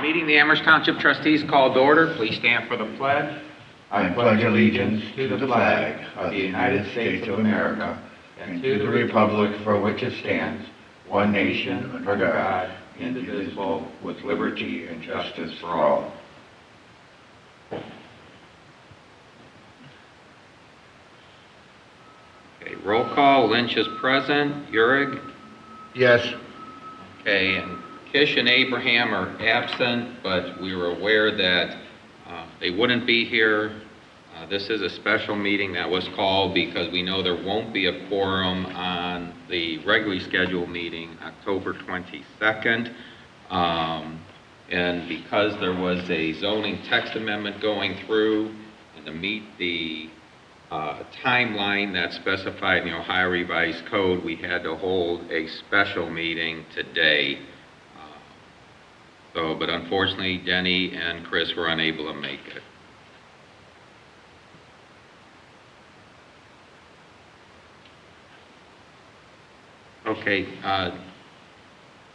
Meeting the Amherst Township Trustees called to order. Please stand for the pledge. I pledge allegiance to the flag of the United States of America and to the republic for which it stands, one nation under God, indivisible, with liberty and justice for all. Okay, roll call. Lynch is present. Urig? Yes. Okay, and Kish and Abraham are absent, but we were aware that they wouldn't be here. This is a special meeting that was called because we know there won't be a quorum on the regularly scheduled meeting, October 22nd. And because there was a zoning text amendment going through, and to meet the timeline that's specified in the Ohio Revised Code, we had to hold a special meeting today. But unfortunately, Denny and Chris were unable to make it. Okay,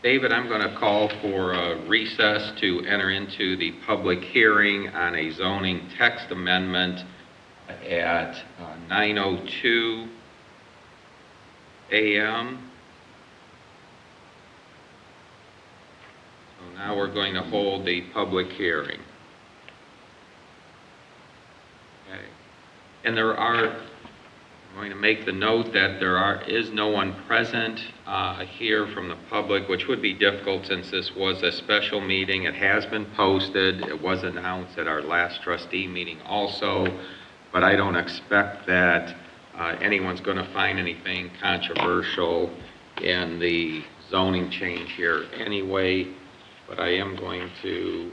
David, I'm going to call for a recess to enter into the public hearing on a zoning text amendment at 9:02 a.m. So now we're going to hold the public hearing. Okay. And I'm going to make the note that there is no one present here from the public, which would be difficult since this was a special meeting. It has been posted. It was announced at our last trustee meeting also, but I don't expect that anyone's going to find anything controversial in the zoning change here anyway. But I am going to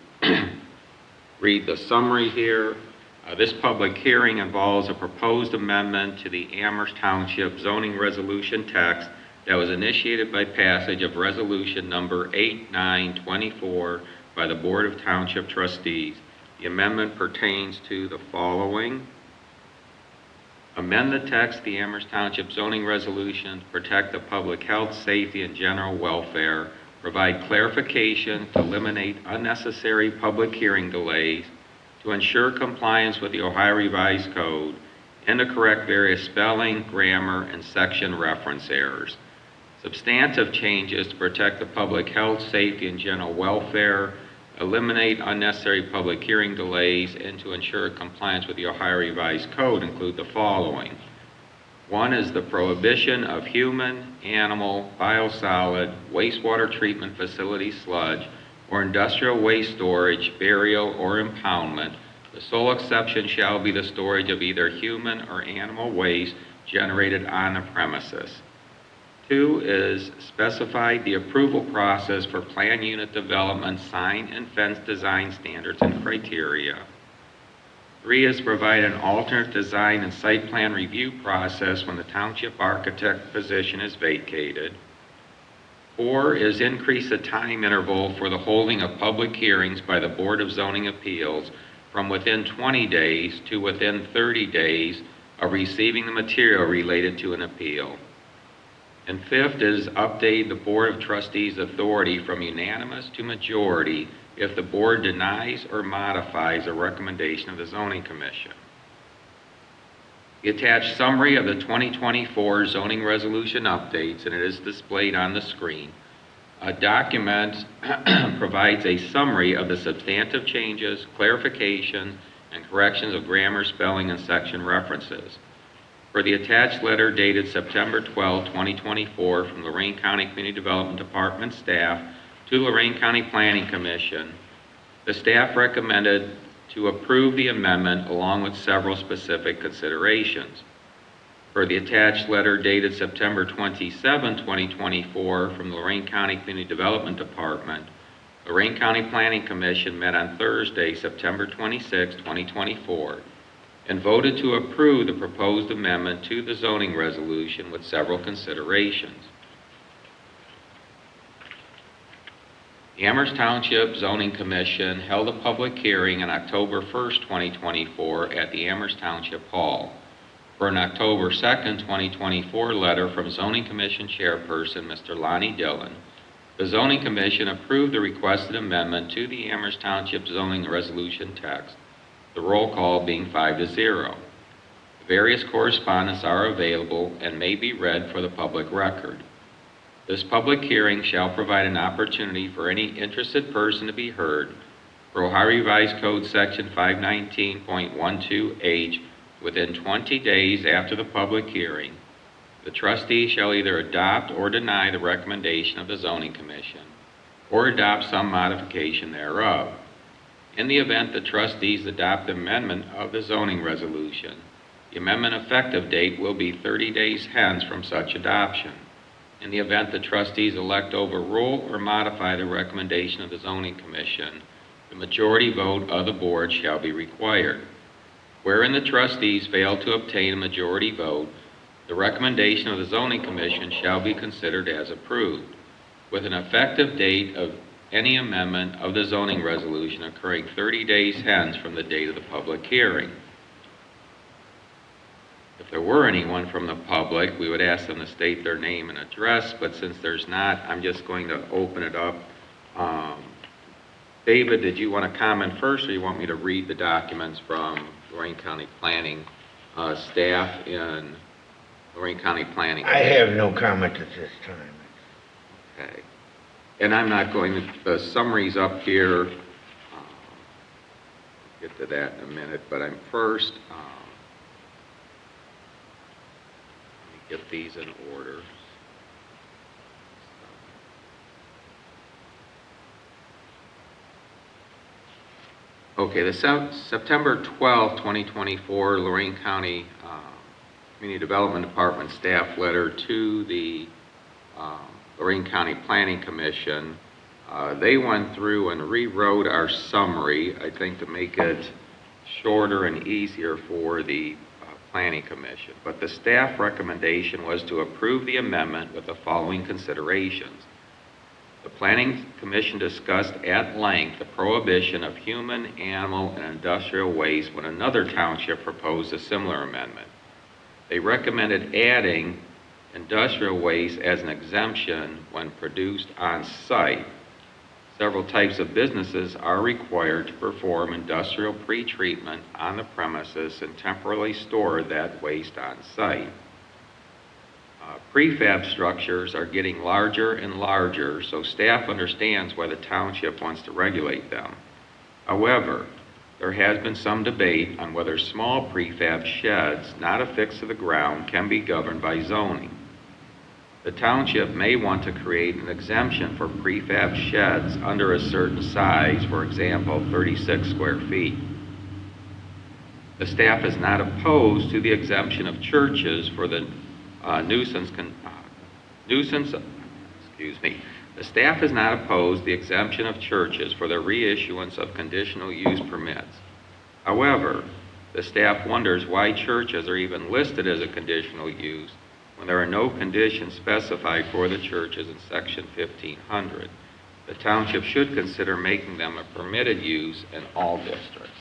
read the summary here. This public hearing involves a proposed amendment to the Amherst Township zoning resolution text that was initiated by passage of resolution number 8924 by the Board of Township Trustees. The amendment pertains to the following. Amend the text of the Amherst Township zoning resolution to protect the public health, safety, and general welfare, provide clarification to eliminate unnecessary public hearing delays, to ensure compliance with the Ohio Revised Code, and to correct various spelling, grammar, and section reference errors. Substantive changes to protect the public health, safety, and general welfare, eliminate unnecessary public hearing delays, and to ensure compliance with the Ohio Revised Code include the following. One is the prohibition of human, animal, biosolid, wastewater treatment facility sludge, or industrial waste storage, burial, or impoundment. The sole exception shall be the storage of either human or animal waste generated on the premises. Two is specify the approval process for plan unit development, sign and fence design standards and criteria. Three is provide an alternate design and site plan review process when the township architect position is vacated. Four is increase the time interval for the holding of public hearings by the Board of Zoning Appeals from within 20 days to within 30 days of receiving the material related to an appeal. And fifth is update the Board of Trustees' authority from unanimous to majority if the board denies or modifies a recommendation of the Zoning Commission. The attached summary of the 2024 zoning resolution updates, and it is displayed on the screen. A document provides a summary of the substantive changes, clarifications, and corrections of grammar, spelling, and section references. For the attached letter dated September 12, 2024, from Lorain County Community Development Department staff to Lorain County Planning Commission, the staff recommended to approve the amendment along with several specific considerations. For the attached letter dated September 27, 2024 from the Lorain County Community Development Department, Lorain County Planning Commission met on Thursday, September 26, 2024, and voted to approve the proposed amendment to the zoning resolution with several considerations. The Amherst Township Zoning Commission held a public hearing on October 1st, 2024 at the Amherst Township Hall for an October 2nd, 2024 letter from Zoning Commission Chairperson Mr. Lonnie Dillon The Zoning Commission approved the requested amendment to the Amherst Township zoning resolution text, the roll call being 5-0. Various correspondence are available and may be read for the public record. This public hearing shall provide an opportunity for any interested person to be heard per Ohio Revised Code Section 519.12H within 20 days after the public hearing. The trustee shall either adopt or deny the recommendation of the Zoning Commission, or adopt some modification thereof. In the event the trustees adopt the amendment of the zoning resolution, the amendment effective date will be 30 days hence from such adoption. In the event the trustees elect to overrule or modify the recommendation of the Zoning Commission, the majority vote of the board shall be required. Wherein the trustees fail to obtain a majority vote, the recommendation of the Zoning Commission shall be considered as approved, with an effective date of any amendment of the zoning resolution occurring 30 days hence from the date of the public hearing. If there were anyone from the public, we would ask them to state their name and address, but since there's not, I'm just going to open it up. David, did you want to comment first, or you want me to read the documents from Lorraine County Planning staff in Lorraine County Planning? I have no comment at this time. Okay. And I'm not going to, the summary's up here. Get to that in a minute, but I'm first, let me get these in order. Okay, the September 12, 2024 Lorraine County Community Development Department staff letter to the Lorraine County Planning Commission. They went through and rewrote our summary, I think, to make it shorter and easier for the Planning Commission. But the staff recommendation was to approve the amendment with the following considerations. The Planning Commission discussed at length the prohibition of human, animal, and industrial waste when another township proposed a similar amendment. They recommended adding industrial waste as an exemption when produced on site. Several types of businesses are required to perform industrial pretreatment on the premises and temporarily store that waste on site. Prefab structures are getting larger and larger, so staff understands why the township wants to regulate them. However, there has been some debate on whether small prefab sheds not affixed to the ground can be governed by zoning. The township may want to create an exemption for prefab sheds under a certain size, for example, 36 square feet. The staff is not opposed to the exemption of churches for the The staff is not opposed to the exemption of churches for the reissuance of conditional use permits. However, the staff wonders why churches are even listed as a conditional use when there are no conditions specified for the churches in Section 1500. The township should consider making them a permitted use in all districts.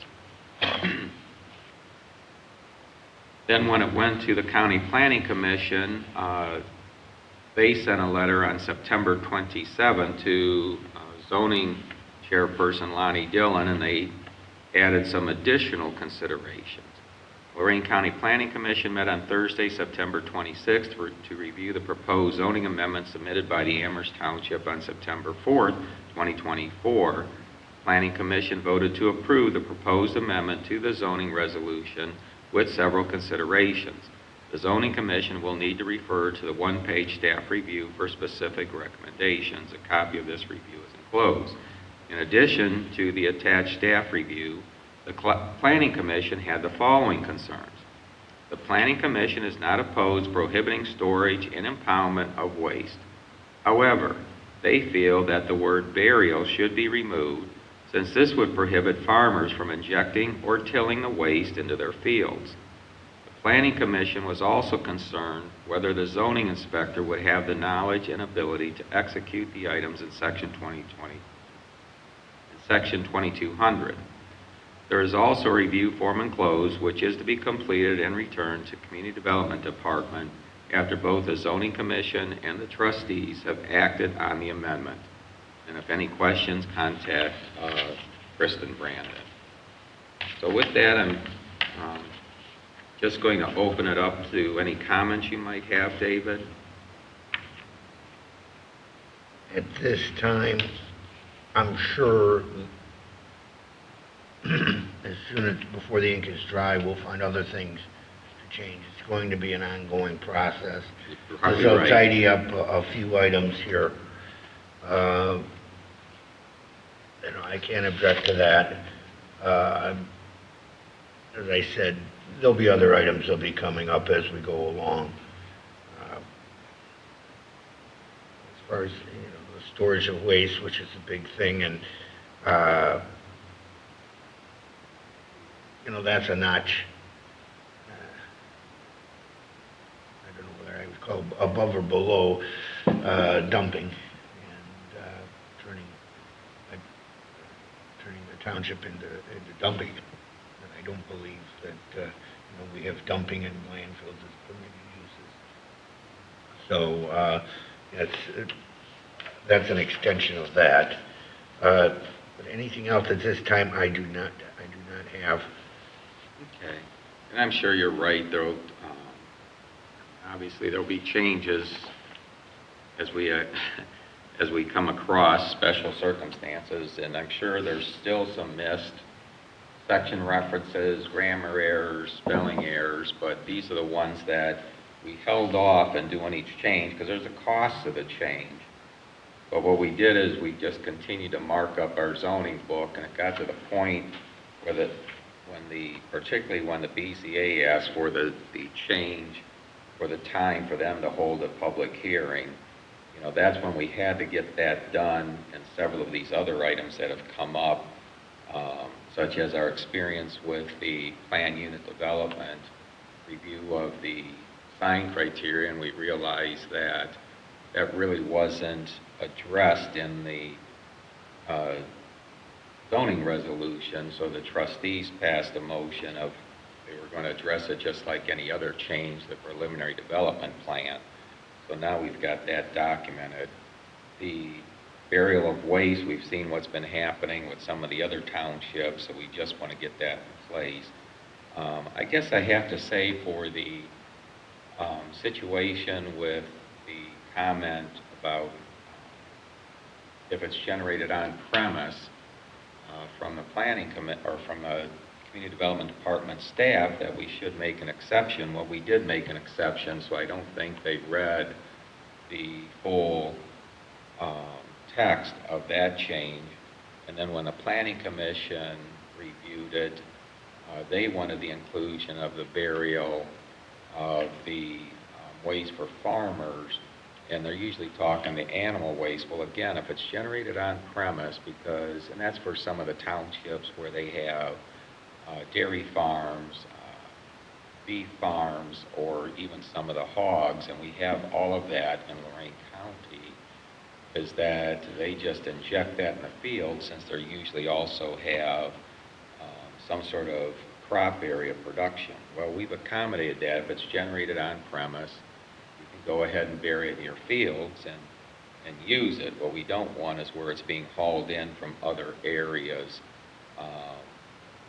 Then when it went to the County Planning Commission, they sent a letter on September 27 to zoning chairperson Lonnie Dillon, and they added some additional considerations. Lorraine County Planning Commission met on Thursday, September 26th to review the proposed zoning amendment submitted by the Amherst Township on September 4th, 2024. Planning Commission voted to approve the proposed amendment to the zoning resolution with several considerations. The Zoning Commission will need to refer to the one-page staff review for specific recommendations. A copy of this review is enclosed. In addition to the attached staff review, the Planning Commission had the following concerns. The Planning Commission is not opposed prohibiting storage and impoundment of waste. However, they feel that the word burial should be removed, since this would prohibit farmers from injecting or tilling the waste into their fields. The Planning Commission was also concerned whether the zoning inspector would have the knowledge and ability to execute the items in Section 2200. There is also a review form enclosed, which is to be completed and returned to Community Development Department after both the zoning commission and the trustees have acted on the amendment. And if any questions, contact Kristen Brandon. So with that, I'm just going to open it up to any comments you might have, David. At this time, I'm sure as soon as, before the ink is dry, we'll find other things to change. It's going to be an ongoing process. You're probably So right. tidy up a few items here. I can't object to that. As I said, there'll be other items that'll be coming up as we go along. As far as, the storage of waste, which is a big thing, and, that's a notch, I don't know whether I would call it above or below dumping, and turning the township into dumping. And I don't believe that, we have dumping in landfills as permitted uses. So that's an extension of that. But anything else at this time, I do not have. Okay. And I'm sure you're right. Obviously, there'll be changes as we come across special circumstances, and I'm sure there's still some missed section references, grammar errors, spelling errors, but these are the ones that we held off in doing each change because there's a cost to the change. But what we did is we just continued to mark up our zoning book, and it got to the point where particularly when the BZA asked for the change for the time for them to hold a public hearing, that's when we had to get that done, and several of these other items that have come up, such as our experience with the plan unit development, review of the sign criteria, and we realized that really wasn't addressed in the zoning resolution, so the trustees passed a motion of they were going to address it just like any other change, the preliminary development plan. So now we've got that documented. The burial of waste, we've seen what's been happening with some of the other townships, so we just want to get that in place. I guess I have to say for the situation with the comment about if it's generated on premise from the planning or from the community development department staff, that we should make an exception. Well, we did make an exception, so I don't think they read the full text of that change. And then when the planning commission reviewed it, they wanted the inclusion of the burial of the waste for farmers, and they're usually talking the animal waste. Well, again, if it's generated on premise, and that's for some of the townships where they have dairy farms, beef farms, or even some of the hogs, and we have all of that in Lorraine County, is that they just inject that in the field, since they usually also have some sort of crop area production. Well, we've accommodated that. If it's generated on premise, you can go ahead and bury it in your fields and use it. What we don't want is where it's being hauled in from other areas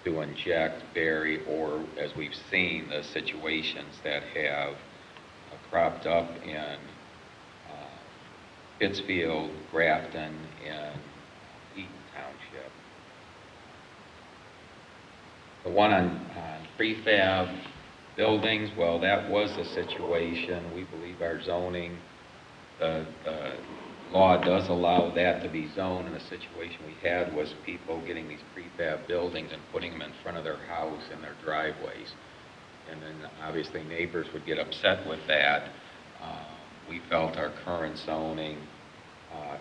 to inject, bury, or, as we've seen, the situations that have cropped up in Pittsfield, Grafton, and Eaton Township. The one on prefab buildings, well, that was a situation. We believe our zoning, the law does allow that to be zoned, and the situation we had was people getting these prefab buildings and putting them in front of their house and their driveways. And then obviously neighbors would get upset with that. We felt our current zoning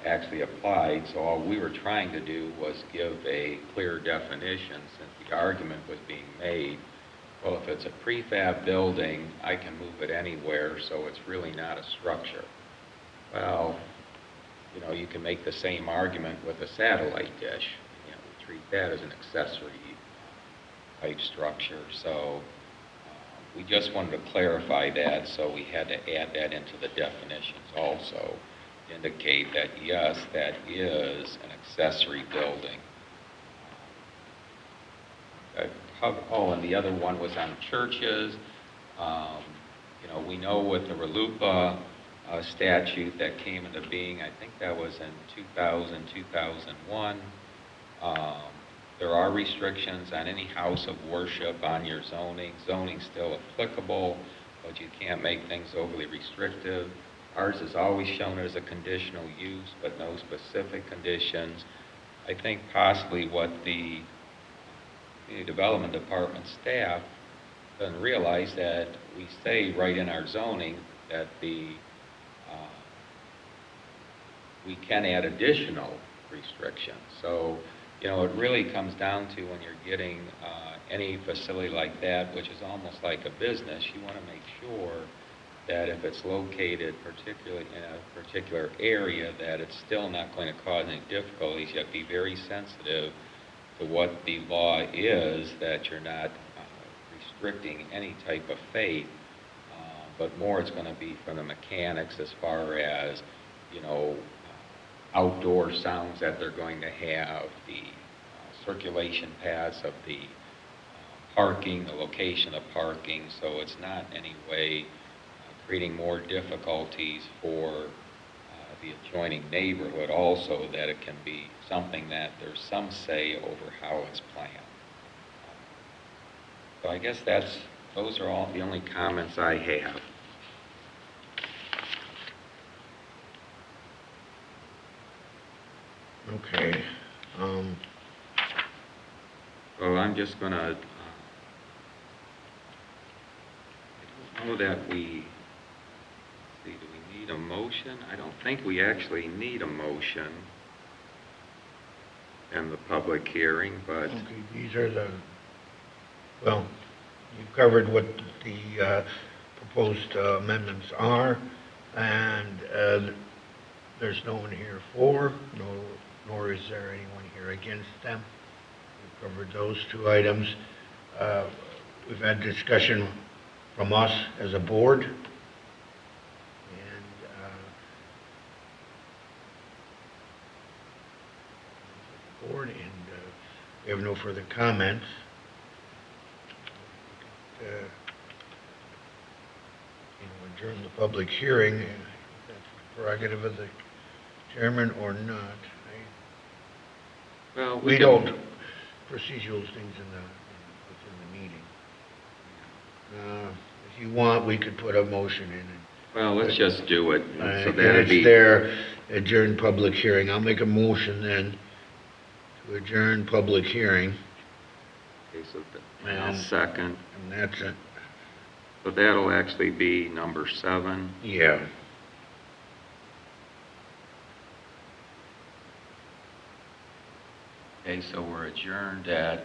actually applied, so all we were trying to do was give a clear definition, since the argument was being made, well, if it's a prefab building, I can move it anywhere, so it's really not a structure. Well, you can make the same argument with a satellite dish. We treat that as an accessory type structure. So we just wanted to clarify that, so we had to add that into the definitions also. Indicate that, yes, that is an accessory building. Oh, and the other one was on churches. You know, we know with the RLUIPA statute that came into being, I think that was in 2000, 2001. There are restrictions on any house of worship on your zoning. Zoning's still applicable, but you can't make things overly restrictive. Ours is always shown as a conditional use, but no specific conditions. I think possibly what the Community Development Department staff doesn't realize that we say right in our zoning that we can add additional restrictions. So, you know, it really comes down to when you're getting any facility like that, which is almost like a business, you want to make sure that if it's located particularly in a particular area, that it's still not going to cause any difficulties. You have to be very sensitive to what the law is, that you're not restricting any type of faith, but more it's going to be from the mechanics as far as, you know, outdoor sounds that they're going to have, the circulation paths of the parking, the location of parking, so it's not in any way creating more difficulties for the adjoining neighborhood. Also, that it can be something that there's some say over how it's planned. So I guess those are all the only comments I have. Okay. So I'm just going to, I don't know that we, do we need a motion? I don't think we actually need a motion in the public hearing, but... Okay, these are the, well, you've covered what the proposed amendments are, and there's no one here for, nor is there anyone here against them. We've covered those two items. We've had discussion from us as a board, and we have no further comments. Adjourn the public hearing. If that's the prerogative of the chairman or not. Well, we don't procedural things within the meeting. If you want, we could put a motion in. Well, let's just do it. So that'd be there. Adjourn public hearing. I'll make a motion then to adjourn public hearing. Okay, so I'll second. And that's it. So that'll actually be number 7. Yeah. Okay, so we're adjourned at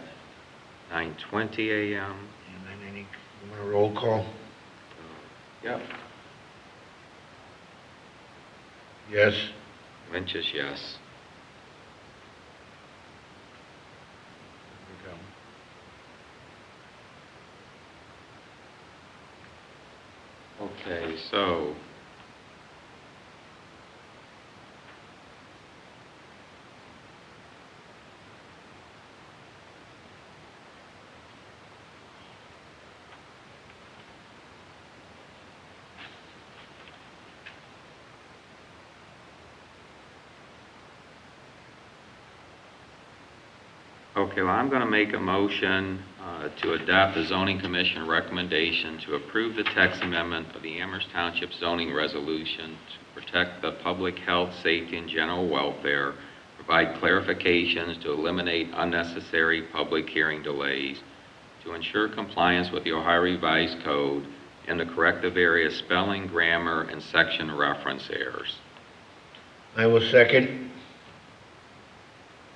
9:20 a.m. And then you want a roll call? Yep. Yes. Lynch is yes. Okay, so okay, well, I'm going to make a motion to adopt the Zoning Commission recommendation to approve the text amendment of the Amherst Township zoning resolution to protect the public health, safety, and general welfare, provide clarifications to eliminate unnecessary public hearing delays, to ensure compliance with the Ohio Revised Code, and the corrective area spelling, grammar, and section reference errors. I will second.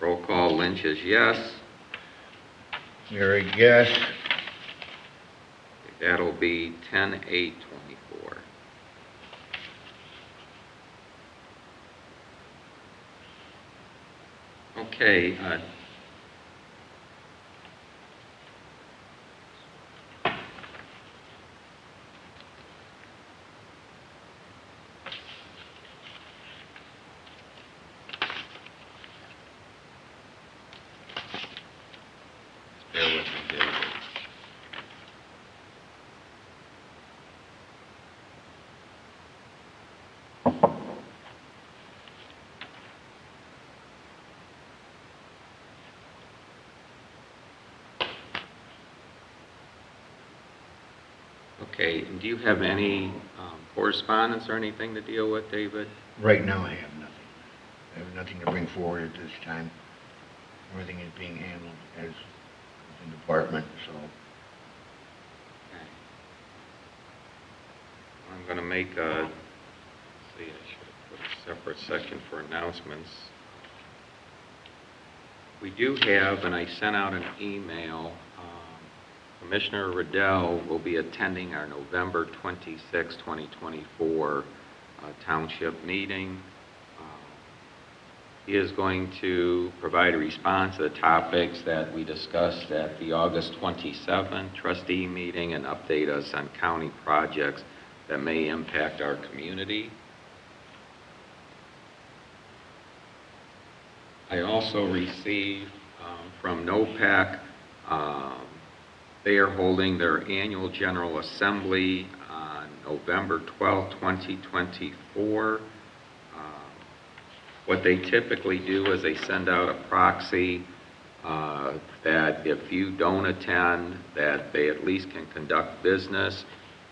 Roll call, Lynch is yes. Gary, yes. That'll be 10/8/24. Okay. Okay, and do you have any correspondence or anything to deal with, David? Right now, I have nothing. I have nothing to bring forward at this time. Everything is being handled as the department, so. Okay. I'm going to make a, let's see, I should have put a separate section for announcements. We do have, and I sent out an email, Commissioner Riddell will be attending our November 26, 2024 township meeting. He is going to provide a response to the topics that we discussed at the August 27 trustee meeting and update us on county projects that may impact our community. I also received from NOPAC, they are holding their annual General Assembly on November 12, 2024. What they typically do is they send out a proxy that if you don't attend, that they at least can conduct business.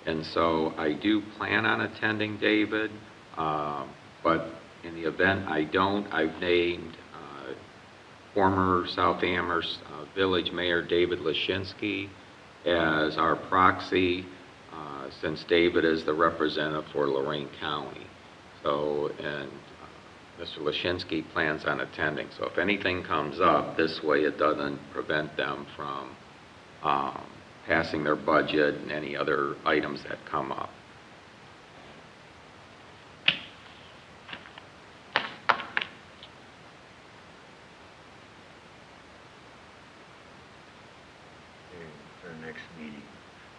And so I do plan on attending, David, but in the event I don't, I've named former South Amherst Village Mayor David Lashinsky as our proxy, since David is the representative for Lorain County. So, and Mr. Lashinsky plans on attending. So if anything comes up, this way it doesn't prevent them from passing their budget and any other items that come up. For our next meeting.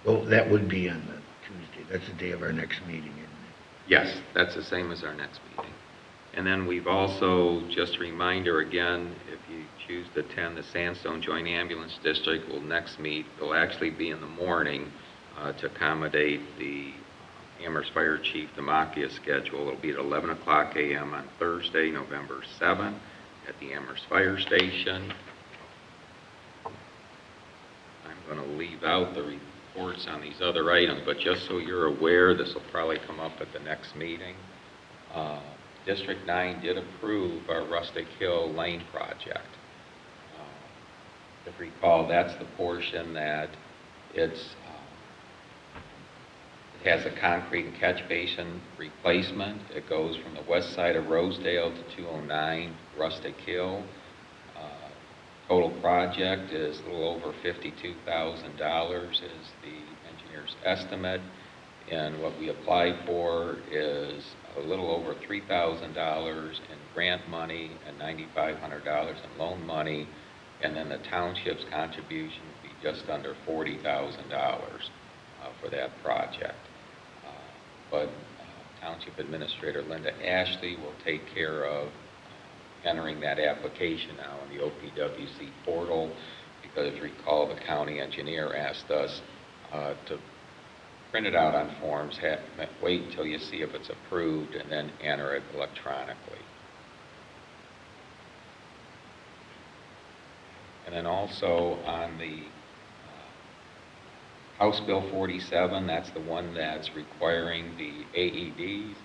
Well, that would be on the Tuesday. That's the day of our next meeting, isn't it? Yes, that's the same as our next meeting. And then we've also, just a reminder again, if you choose to attend, the Sandstone Joint Ambulance District will next meet. It'll actually be in the morning to accommodate the Amherst Fire Chief Demakia schedule. It'll be at 11 o'clock a.m. on Thursday, November 7th at the Amherst Fire Station. I'm going to leave out the reports on these other items, but just so you're aware, this will probably come up at the next meeting. District 9 did approve our Rustic Hill Lane project. If you recall, that's the portion that it has a concrete and catch basin replacement. It goes from the west side of Rosedale to 209 Rustic Hill. Total project is a little over $52,000 is the engineer's estimate. And what we applied for is a little over $3,000 in grant money and $9,500 in loan money. And then the township's contribution would be just under $40,000 for that project. But Township Administrator Linda Ashley will take care of entering that application now in the OPWC portal, because if you recall, the county engineer asked us to print it out on forms, wait until you see if it's approved, and then enter it electronically. And then also on the House Bill 47, that's the one that's requiring the AEDs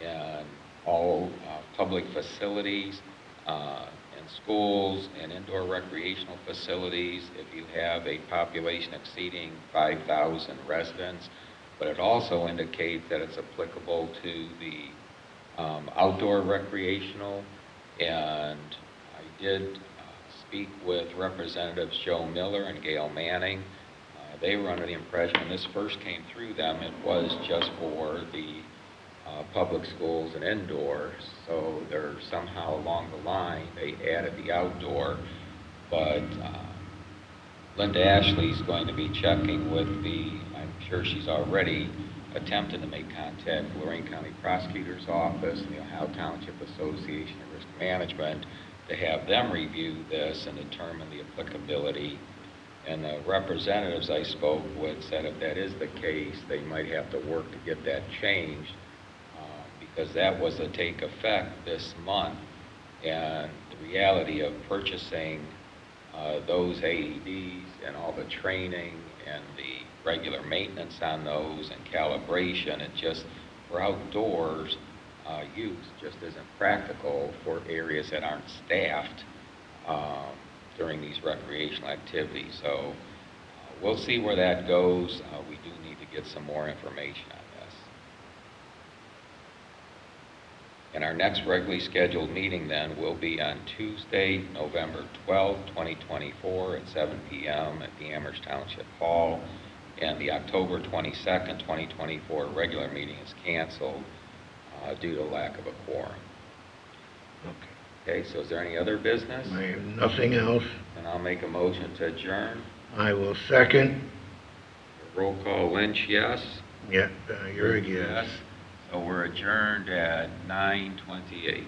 and all public facilities and schools and indoor recreational facilities if you have a population exceeding 5,000 residents. But it also indicates that it's applicable to the outdoor recreational. And I did speak with Representatives Joe Miller and Gail Manning. They were under the impression when this first came through them, it was just for the public schools and indoors. So they're somehow along the line, they added the outdoor. But Linda Ashley's going to be checking with I'm sure she's already attempted to make contact with Lorain County Prosecutor's Office and the Ohio Township Association of Risk Management to have them review this and determine the applicability. And the representatives I spoke with said if that is the case, they might have to work to get that changed because that was to take effect this month. And the reality of purchasing those AEDs and all the training and the regular maintenance on those and calibration, it just, for outdoors use, just isn't practical for areas that aren't staffed during these recreational activities. So we'll see where that goes. We do need to get some more information on this. And our next regularly scheduled meeting then will be on Tuesday, November 12th, 2024 at 7 p.m. at the Amherst Township Hall. And the October 22nd, 2024 regular meeting is canceled due to lack of a quorum. Okay, so is there any other business? I have nothing else. And I'll make a motion to adjourn. I will second. Roll call, Lynch, yes? Yeah, you're a yes. So we're adjourned at 9:28.